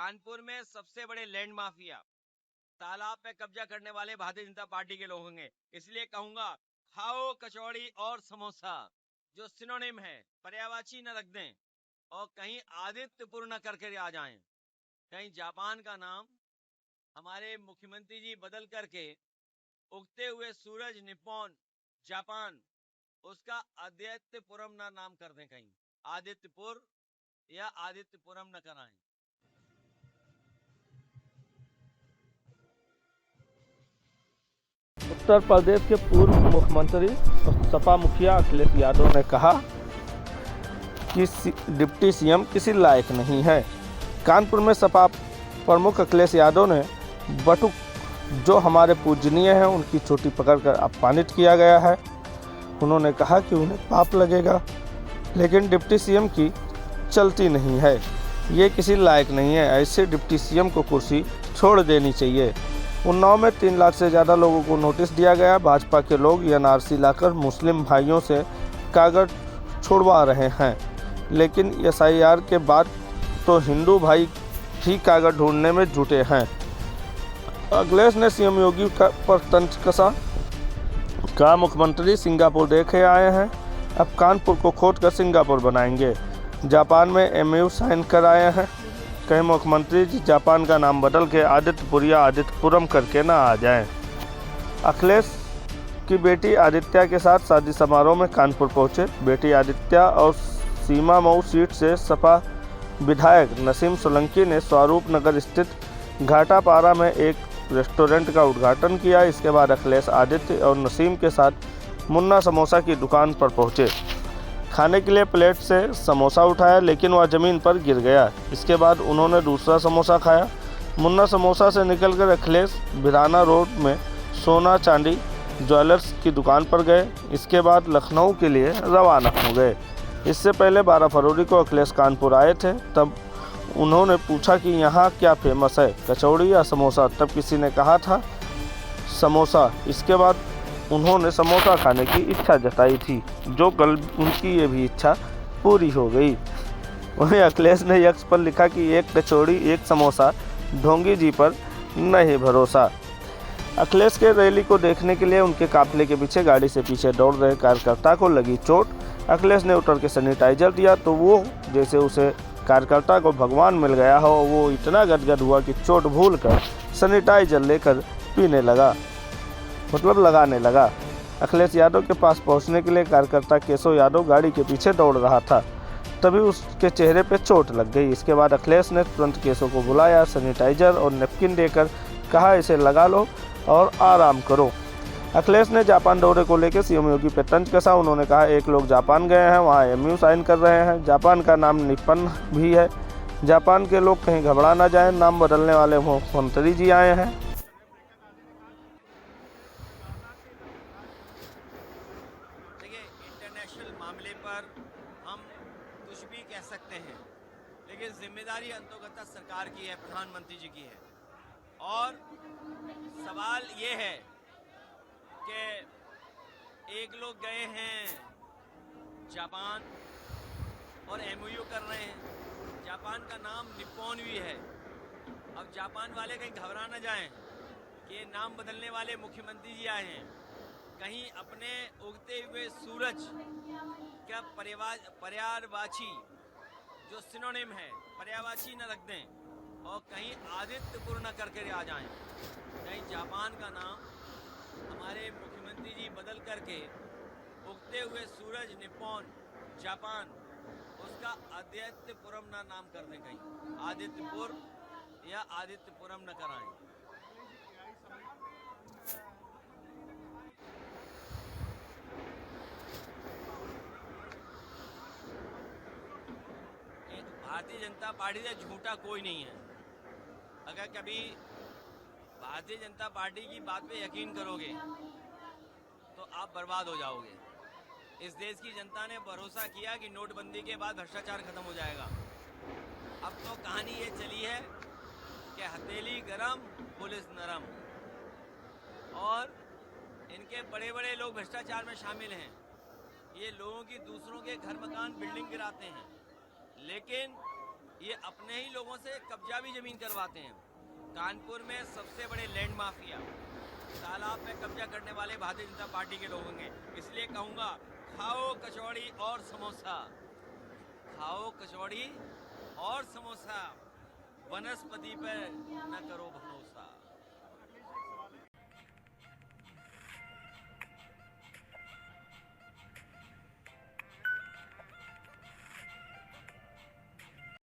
कानपुर में सबसे बड़े लैंड माफिया तालाब पे कब्जा करने वाले भारतीय जनता पार्टी के लोग होंगे। इसलिए कहूंगा, खाओ कचौड़ी और समोसा, जो सिनोनिम है, पर्यायवाची न रख दें और कहीं आदित्यपुर न करके आ जाएं। कहीं जापान का नाम हमारे मुख्यमंत्री जी बदल करके उगते हुए सूरज निप्पॉन जापान, उसका आदित्यपुरम ना नाम कर दें, कहीं आदित्यपुर या आदित्यपुरम न कराएं। उत्तर प्रदेश के पूर्व मुख्यमंत्री और सपा मुखिया अखिलेश यादव ने कहा कि डिप्टी सीएम किसी लायक नहीं है। कानपुर में सपा प्रमुख अखिलेश यादव ने बटुक जो हमारे पूजनीय हैं उनकी चोटी पकड़कर अपमानित किया गया है। उन्होंने कहा कि उन्हें पाप लगेगा, लेकिन डिप्टी सीएम की चलती नहीं है, ये किसी लायक नहीं है। ऐसे डिप्टी सीएम को कुर्सी छोड़ देनी चाहिए। उन्नाव में 3 लाख से ज़्यादा लोगों को नोटिस दिया गया। भाजपा के लोग एनआरसी लाकर मुस्लिम भाइयों से कागज छुड़वा रहे हैं, लेकिन एसआईआर के बाद तो हिंदू भाई ही कागज ढूंढने में जुटे हैं। अखिलेश ने सीएम योगी पर तंज कसा। कहा, मुख्यमंत्री सिंगापुर देखे आए हैं, अब कानपुर को खोदकर सिंगापुर बनाएंगे। जापान में एमओयू साइन कर आए हैं। कहीं मुख्यमंत्री जी जापान का नाम बदल के आदित्यपुर या आदित्यपुरम करके ना आ जाएं। अखिलेश की बेटी आदित्या के साथ शादी समारोह में कानपुर पहुंचे। बेटी आदित्या और सीमा मऊ सीट से सपा विधायक नसीम सोलंकी ने स्वरूप नगर स्थित घाटापारा में एक रेस्टोरेंट का उद्घाटन किया। इसके बाद अखिलेश आदित्य और नसीम के साथ मुन्ना समोसा की दुकान पर पहुंचे। खाने के लिए प्लेट से समोसा उठाया, लेकिन वह ज़मीन पर गिर गया। इसके बाद उन्होंने दूसरा समोसा खाया। मुन्ना समोसा से निकलकर अखिलेश बिराना रोड में सोना चांदी ज्वेलर्स की दुकान पर गए। इसके बाद लखनऊ के लिए रवाना हो गए। इससे पहले 12 फरवरी को अखिलेश कानपुर आए थे। तब उन्होंने पूछा कि यहाँ क्या फेमस है, कचौड़ी या समोसा? तब किसी ने कहा था समोसा। इसके बाद उन्होंने समोसा खाने की इच्छा जताई थी, जो कल उनकी ये भी इच्छा पूरी हो गई। वहीं अखिलेश ने एक्स पर लिखा कि एक कचौड़ी एक समोसा, ढोंगी जी पर नहीं भरोसा। अखिलेश के रैली को देखने के लिए उनके काफिले के पीछे गाड़ी से पीछे दौड़ रहे कार्यकर्ता को लगी चोट। अखिलेश ने उतर के सैनिटाइजर दिया तो वो जैसे उसे कार्यकर्ता को भगवान मिल गया हो, वो इतना गदगद हुआ कि चोट भूल कर सैनिटाइजर लेकर पीने लगा, मतलब लगाने लगा। अखिलेश यादव के पास पहुंचने के लिए कार्यकर्ता केशव यादव गाड़ी के पीछे दौड़ रहा था, तभी उसके चेहरे पे चोट लग गई। इसके बाद अखिलेश ने तुरंत केशव को बुलाया, सैनिटाइजर और नैपकिन देकर कहा, इसे लगा लो और आराम करो। अखिलेश ने जापान दौरे को लेकर सीएम योगी पे तंज कसा। उन्होंने कहा, एक लोग जापान गए हैं, वहाँ एमओयू साइन कर रहे हैं। जापान का नाम निप्पन भी है। जापान के लोग कहीं घबरा ना जाएं, नाम बदलने वाले मुख्यमंत्री जी आए हैं। इंटरनेशनल मामले पर हम कुछ भी कह सकते हैं, लेकिन जिम्मेदारी अंतर्गत सरकार की है, प्रधानमंत्री जी की है। और सवाल ये है कि एक लोग गए हैं जापान और एमओयू कर रहे हैं। जापान का नाम निप्पॉन भी है। अब जापान वाले कहीं घबरा ना जाएं कि ये नाम बदलने वाले मुख्यमंत्री जी आए हैं। कहीं अपने उगते हुए सूरज का पर्यायवाची, जो सिनोनिम है, पर्यायवाची न रख दें और कहीं आदित्यपुर न करके आ जाएं। कहीं जापान का नाम हमारे मुख्यमंत्री जी बदल करके उगते हुए सूरज निप्पॉन जापान, उसका आदित्यपुरम ना नाम कर दें, कहीं आदित्यपुर या आदित्यपुरम न कराएं। भारतीय जनता पार्टी से झूठा कोई नहीं है। अगर कभी भारतीय जनता पार्टी की बात पे यकीन करोगे तो आप बर्बाद हो जाओगे। इस देश की जनता ने भरोसा किया कि नोटबंदी के बाद भ्रष्टाचार खत्म हो जाएगा। अब तो कहानी ये चली है कि हथेली गरम पुलिस नरम, और इनके बड़े बड़े लोग भ्रष्टाचार में शामिल हैं। ये लोगों की दूसरों के घर मकान बिल्डिंग गिराते हैं, लेकिन ये अपने ही लोगों से कब्जा भी जमीन करवाते हैं। कानपुर में सबसे बड़े लैंड माफिया तालाब में कब्जा करने वाले भारतीय जनता पार्टी के लोग होंगे। इसलिए कहूंगा, खाओ कचौड़ी और समोसा, खाओ कचौड़ी और समोसा, वनस्पति पर न करो भरोसा।